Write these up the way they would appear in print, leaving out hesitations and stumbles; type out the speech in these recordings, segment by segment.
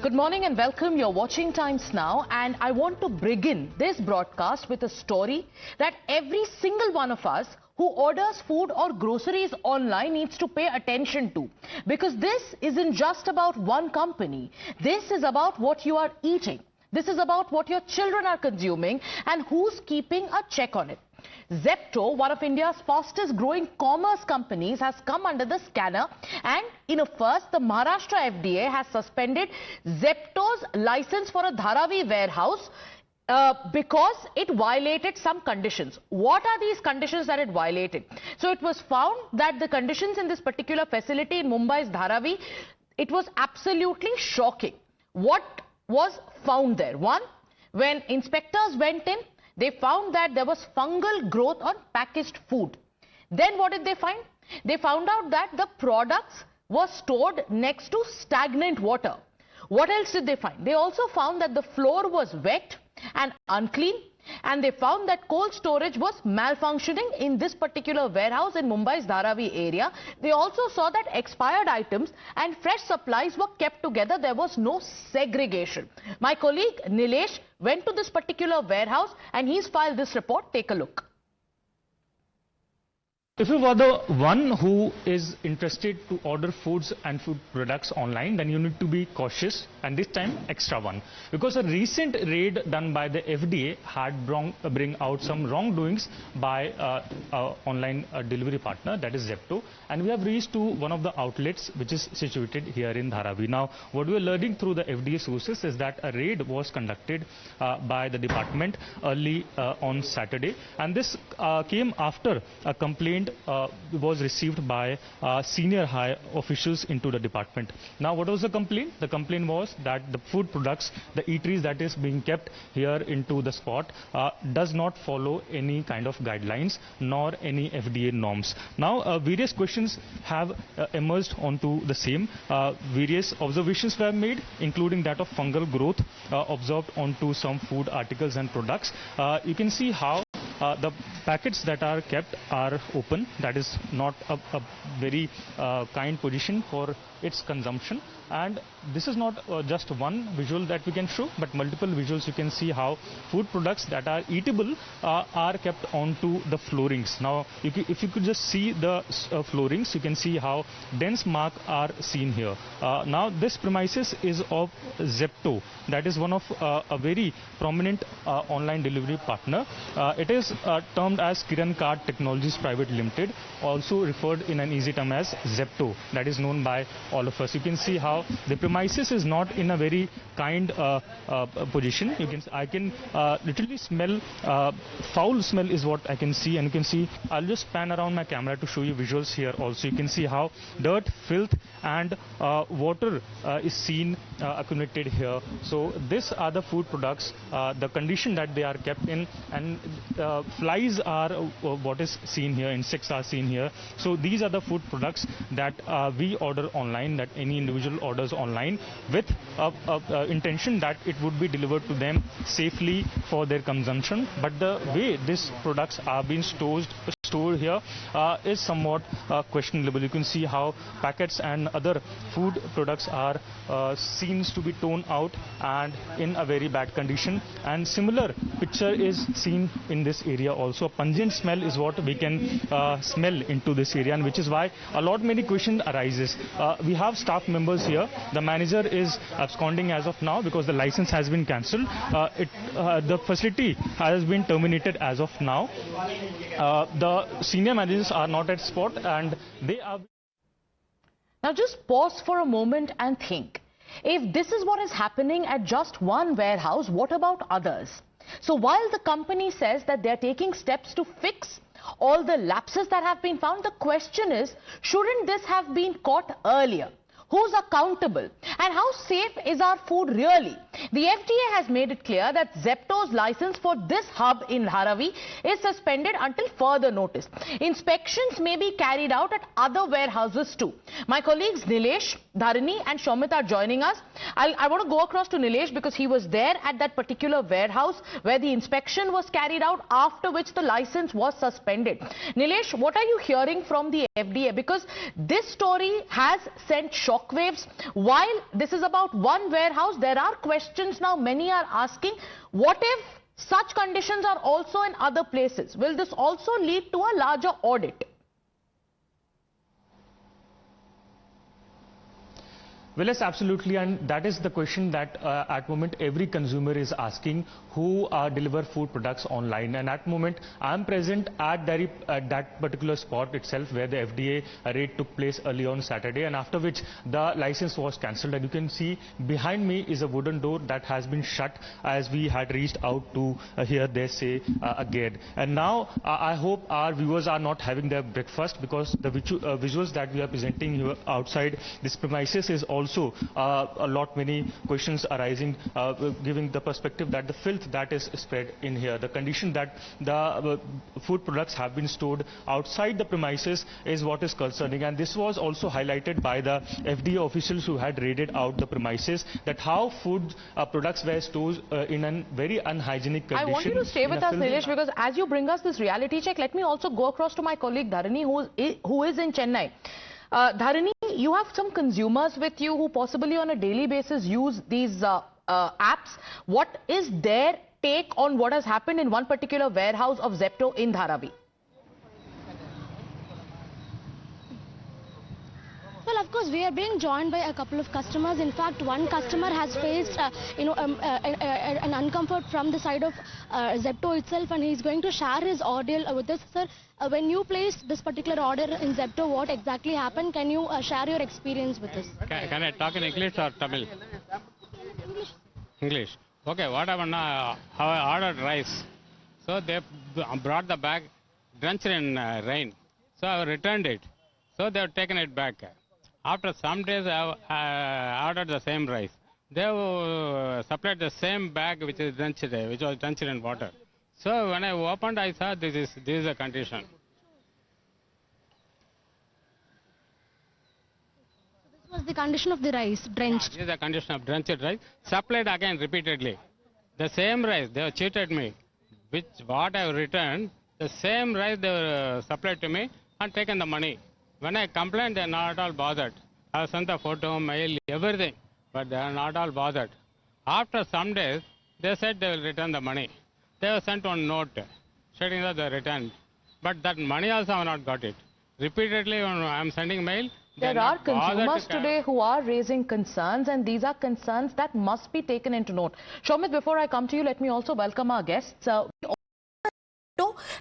Good morning and welcome. You're watching Times Now, and I want to begin this broadcast with a story that every single one of us who orders food or groceries online needs to pay attention to, because this isn't just about one company. This is about what you are eating. This is about what your children are consuming and who's keeping a check on it. Zepto, one of India's fastest growing commerce companies, has come under the scanner, and in a first, the Maharashtra FDA has suspended Zepto's license for a Dharavi warehouse because it violated some conditions. What are these conditions that it violated? So it was found that the conditions in this particular facility in Mumbai's Dharavi, it was absolutely shocking. What was found there? One, when inspectors went in, they found that there was fungal growth on packaged food. Then what did they find? They found out that the products were stored next to stagnant water. What else did they find? They also found that the floor was wet and unclean, and they found that cold storage was malfunctioning in this particular warehouse in Mumbai's Dharavi area. They also saw that expired items and fresh supplies were kept together. There was no segregation. My colleague Nilesh went to this particular warehouse and he's filed this report. Take a look. If you are the one who is interested to order foods and food products online, then you need to be cautious, and this time extra one. Because a recent raid done by the FDA had bring out some wrongdoings by online delivery partner, that is Zepto, and we have reached to one of the outlets which is situated here in Dharavi. Now, what we are learning through the FDA sources is that a raid was conducted by the department early on Saturday, and this came after a complaint was received by senior high officials into the department. Now, what was the complaint? The complaint was that the food products, the eateries that is being kept here into the spot does not follow any kind of guidelines nor any FDA norms. Now, various questions have emerged onto the same. Various observations were made, including that of fungal growth observed onto some food articles and products. You can see how the packets that are kept are open. That is not a very kind position for its consumption. And this is not just one visual that we can show, but multiple visuals. You can see how food products that are eatable are kept onto the floorings. Now, if you could just see the floorings, you can see how dense mark are seen here. Now, this premises is of Zepto. That is one of a very prominent online delivery partner. It is termed as Kiran Card Technologies Private Limited, also referred in an easy term as Zepto. That is known by all of us. You can see how the premises is not in a very kind position. I can literally smell foul smell is what I can see, and you can see, I'll just pan around my camera to show you visuals here also. You can see how dirt, filth and water is seen accumulated here. So these are the food products, the condition that they are kept in, and flies are what is seen here, insects are seen here. So these are the food products that we order online, that any individual orders online with intention that it would be delivered to them safely for their consumption. But the way these products are being stored here is somewhat questionable. You can see how packets and other food products are seems to be torn out and in a very bad condition, and similar picture is seen in this area also. A pungent smell is what we can smell into this area, and which is why many questions arises. We have staff members here. The manager is absconding as of now because the license has been cancelled. The facility has been terminated as of now. The senior managers are not at spot, and they are... Now just pause for a moment and think. If this is what is happening at just one warehouse, what about others? So while the company says that they are taking steps to fix all the lapses that have been found, the question is, shouldn't this have been caught earlier? Who's accountable? And how safe is our food really? The FDA has made it clear that Zepto's license for this hub in Dharavi is suspended until further notice. Inspections may be carried out at other warehouses too. My colleagues Nilesh, Dharani and Shomit are joining us. I want to go across to Nilesh because he was there at that particular warehouse where the inspection was carried out, after which the license was suspended. Nilesh, what are you hearing from the FDA? Because this story has sent shockwaves. While this is about one warehouse, there are questions now many are asking. What if such conditions are also in other places? Will this also lead to a larger audit? Well, yes, absolutely, and that is the question that at moment every consumer is asking who deliver food products online. And at moment I'm present at that particular spot itself where the FDA raid took place early on Saturday, and after which the license was cancelled. And you can see behind me is a wooden door that has been shut as we had reached out to hear they say again. And now I hope our viewers are not having their breakfast, because the visuals that we are presenting here outside this premises is also many questions arising, giving the perspective that the filth that is spread in here, the condition that the food products have been stored outside the premises is what is concerning. And this was also highlighted by the FDA officials who had raided out the premises, that how food products were stored in a very unhygienic condition. I want you to stay with us, Nilesh, because as you bring us this reality check, let me also go across to my colleague Dharani, who is in Chennai. Dharani, you have some consumers with you who possibly on a daily basis use these apps. What is their take on what has happened in one particular warehouse of Zepto in Dharavi? Well, of course, we are being joined by a couple of customers. In fact, one customer has faced, an uncomfort from the side of Zepto itself, and he's going to share his ordeal with us. Sir, when you placed this particular order in Zepto, what exactly happened? Can you share your experience with us? Can I talk in English or Tamil? English. Okay, what happened now? I ordered rice. So they brought the bag drenched in rain. So I returned it. So they have taken it back. After some days, I ordered the same rice. They supplied the same bag which was drenched in water. So when I opened, I saw this is the condition. This was the condition of the rice, drenched. This is the condition of drenched rice, supplied again repeatedly. The same rice, they have cheated me. What I have returned, the same rice they supplied to me and taken the money. When I complained, they are not at all bothered. I have sent the photo, mail, everything, but they are not all bothered. After some days, they said they will return the money. They have sent one note stating that they returned. But that money also I have not got it. Repeatedly, when I am sending mail, there are consumers today who are raising concerns, and these are concerns that must be taken into note. Shomit, before I come to you, let me also welcome our guests.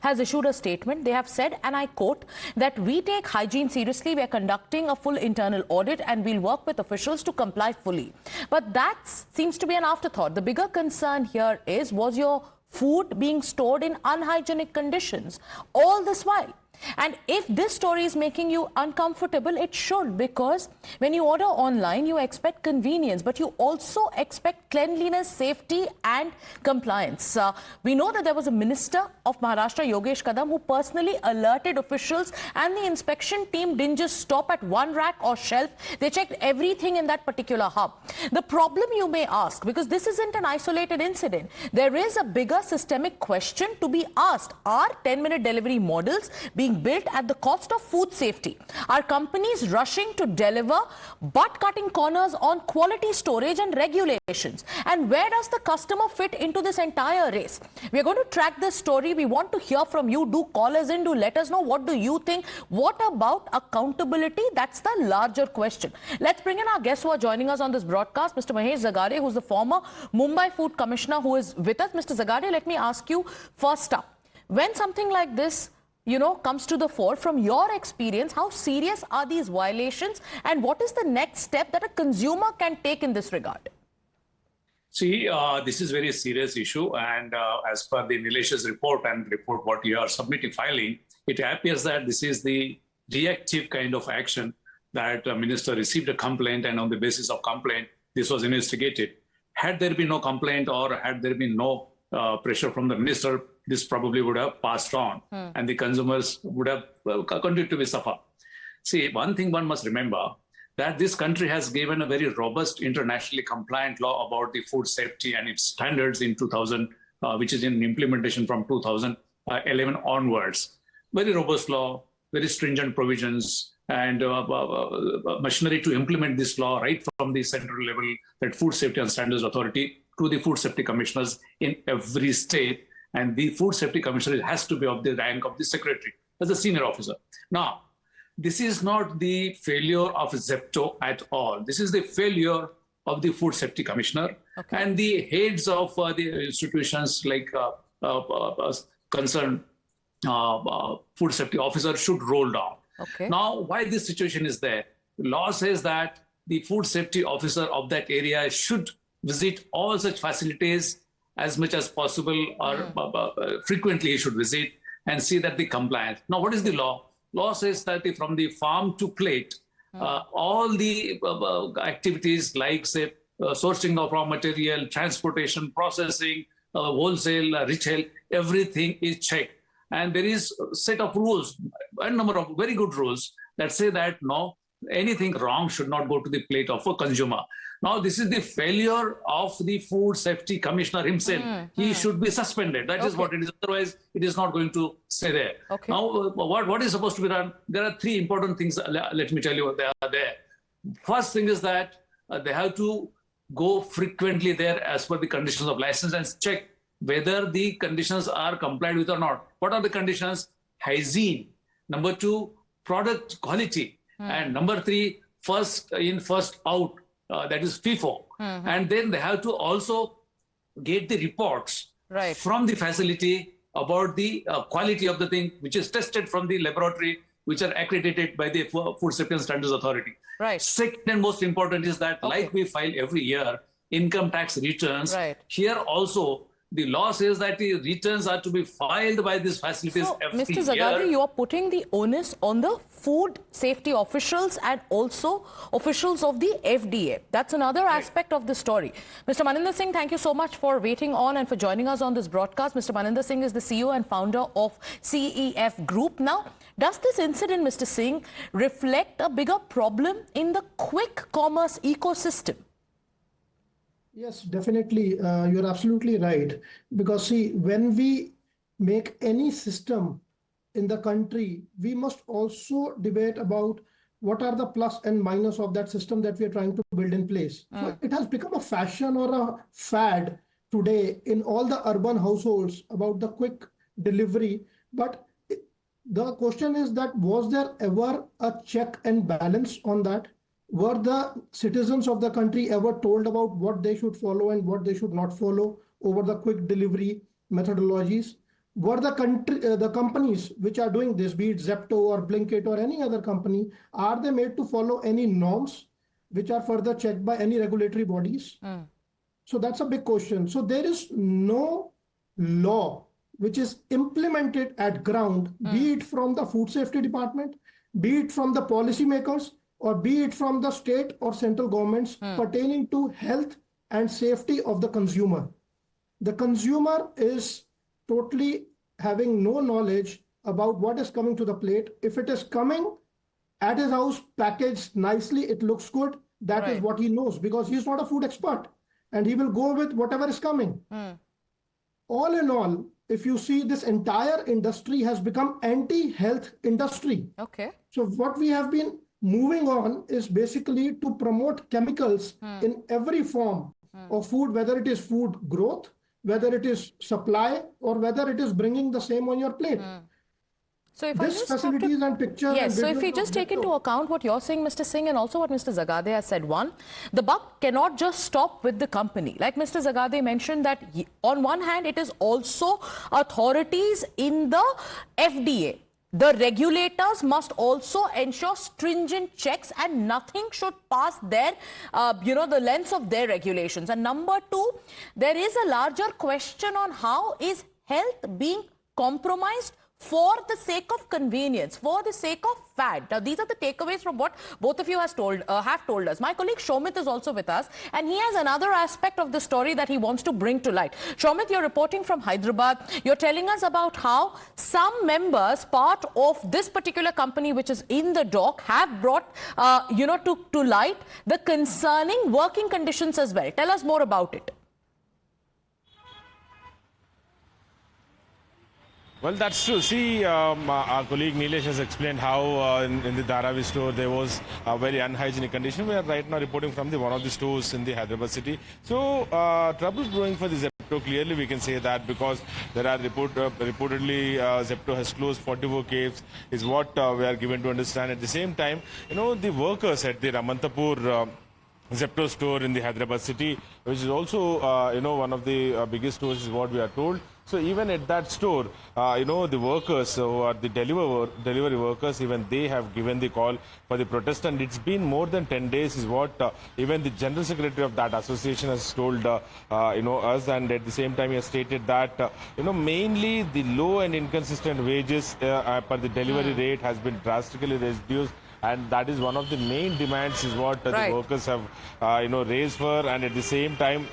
Has issued a statement. They have said, and I quote, that we take hygiene seriously. We are conducting a full internal audit and we'll work with officials to comply fully. But that seems to be an afterthought. The bigger concern here is, was your food being stored in unhygienic conditions all this while? And if this story is making you uncomfortable, it should, because when you order online, you expect convenience, but you also expect cleanliness, safety and compliance. We know that there was a minister of Maharashtra, Yogesh Kadam, who personally alerted officials, and the inspection team didn't just stop at one rack or shelf. They checked everything in that particular hub. The problem, you may ask, because this isn't an isolated incident, there is a bigger systemic question to be asked. Are 10-minute delivery models being built at the cost of food safety? Are companies rushing to deliver but cutting corners on quality storage and regulations? And where does the customer fit into this entire race? We are going to track this story. We want to hear from you. Do call us in. Do let us know, what do you think? What about accountability? That's the larger question. Let's bring in our guests who are joining us on this broadcast. Mr. Mahesh Zagare, who's the former Mumbai Food Commissioner, who is with us. Mr. Zagare, let me ask you first up, when something like this comes to the fore, from your experience, how serious are these violations and what is the next step that a consumer can take in this regard? See, this is very serious issue, and as per the Nilesh's report and report what you are filing, it appears that this is the reactive kind of action, that a minister received a complaint and on the basis of complaint, this was investigated. had there been no complaint or had there been no pressure from the minister, this probably would have passed on and the consumers would have continued to be suffer. See, one thing one must remember, that this country has given a very robust internationally compliant law about the food safety and its standards in 2000, which is in implementation from 2011 onwards. Very robust law, very stringent provisions, and machinery to implement this law right from the central level, that Food Safety and Standards Authority, to the Food Safety Commissioners in every state. And the Food Safety Commissioner has to be of the rank of the secretary as a senior officer. Now, this is not the failure of Zepto at all. This is the failure of the Food Safety Commissioner and the heads of the institutions like concerned food safety officer should roll down. Now, why this situation is there? The law says that the food safety officer of that area should visit all such facilities as much as possible, or frequently he should visit and see that the compliance. Now, what is the law? Law says that from the farm to plate, all the activities like, say, sourcing of raw material, transportation, processing, wholesale, retail, everything is checked. And there is a set of rules, a number of very good rules that say that no, anything wrong should not go to the plate of a consumer. Now, this is the failure of the Food Safety Commissioner himself. He should be suspended. That is what it is. Otherwise, it is not going to stay there. Now, what is supposed to be done? There are three important things. Let me tell you, they are there. First thing is that they have to go frequently there as per the conditions of license and check whether the conditions are complied with or not. What are the conditions? Hygiene. Number two, product quality. And number three, first in, first out. That is FIFO. And then they have to also get the reports from the facility about the quality of the thing, which is tested from the laboratory, which are accredited by the Food Safety and Standards Authority. Second and most important is that, like we file every year, income tax returns, here also the law says that the returns are to be filed by these facilities every year. Mr. Zagade, you are putting the onus on the food safety officials and also officials of the FDA. That's another aspect of the story. Mr. Maninder Singh, thank you so much for waiting on and for joining us on this broadcast. Mr. Maninder Singh is the CEO and founder of CEF Group. Now, does this incident, Mr. Singh, reflect a bigger problem in the quick commerce ecosystem? Yes, definitely. You're absolutely right. Because see, when we make any system in the country, we must also debate about what are the plus and minus of that system that we are trying to build in place. So it has become a fashion or a fad today in all the urban households about the quick delivery. But the question is that, was there ever a check and balance on that? Were the citizens of the country ever told about what they should follow and what they should not follow over the quick delivery methodologies? Were the companies which are doing this, be it Zepto or Blinkit or any other company, are they made to follow any norms which are further checked by any regulatory bodies? So that's a big question. So there is no law which is implemented at ground, be it from the Food Safety Department, be it from the policymakers, or be it from the state or central governments pertaining to health and safety of the consumer. The consumer is totally having no knowledge about what is coming to the plate. If it is coming at his house, packaged nicely, it looks good, that is what he knows, because he's not a food expert and he will go with whatever is coming. All in all, if you see, this entire industry has become anti-health industry. So what we have been moving on is basically to promote chemicals in every form of food, whether it is food growth, whether it is supply, or whether it is bringing the same on your plate. So if this facilities and pictures. Yes, so if we just take into account what you're saying, Mr. Singh, and also what Mr. Zagade has said, one, the buck cannot just stop with the company. Like Mr. Zagade mentioned that on one hand, it is also authorities in the FDA. The regulators must also ensure stringent checks and nothing should pass their, the lengths of their regulations. And number two, there is a larger question on how is health being compromised for the sake of convenience, for the sake of fad. Now, these are the takeaways from what both of you have told us. My colleague Shomit is also with us, and he has another aspect of the story that he wants to bring to light. Shomit, you're reporting from Hyderabad. You're telling us about how some members, part of this particular company which is in the dock, have brought, to light the concerning working conditions as well. Tell us more about it. Well, that's true. See, our colleague Nilesh has explained how in the Dharavi store there was a very unhygienic condition. We are right now reporting from one of the stores in the Hyderabad city. So, trouble brewing for the Zepto. Clearly, we can say that because there are reportedly Zepto has closed 44 caves, is what we are given to understand. At the same time, the workers at the Ramantapur Zepto store in the Hyderabad city, which is also, one of the biggest stores, is what we are told. So even at that store, the workers who are the delivery workers, even they have given the call for the protest, and it's been more than 10 days, is what even the general secretary of that association has told us. And at the same time, he has stated that mainly the low and inconsistent wages per the delivery rate has been drastically reduced. And that is one of the main demands, is what the workers have, raised for, and at the same time,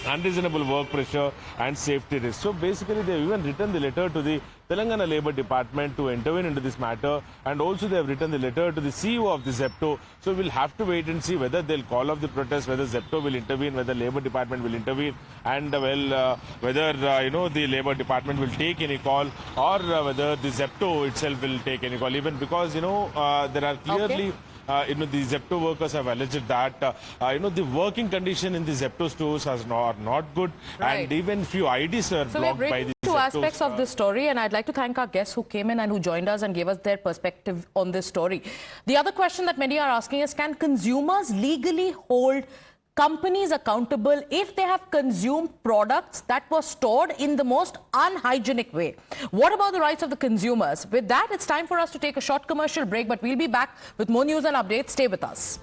unreasonable work pressure and safety risks. So basically, they have even written the letter to the Telangana Labour Department to intervene into this matter, and also they have written the letter to the CEO of the Zepto. So we'll have to wait and see whether they'll call off the protest, whether Zepto will intervene, whether Labour Department will intervene, and whether the Labour Department will take any call, or whether the Zepto itself will take any call. Even because there are clearly. The Zepto workers have alleged that the working condition in the Zepto stores are not good, and even few IDs are blocked by the two aspects of this story, and I'd like to thank our guests who came in and who joined us and gave us their perspective on this story. The other question that many are asking is, can consumers legally hold companies accountable if they have consumed products that were stored in the most unhygienic way? What about the rights of the consumers? With that, it's time for us to take a short commercial break, but we'll be back with more news and updates. Stay with us.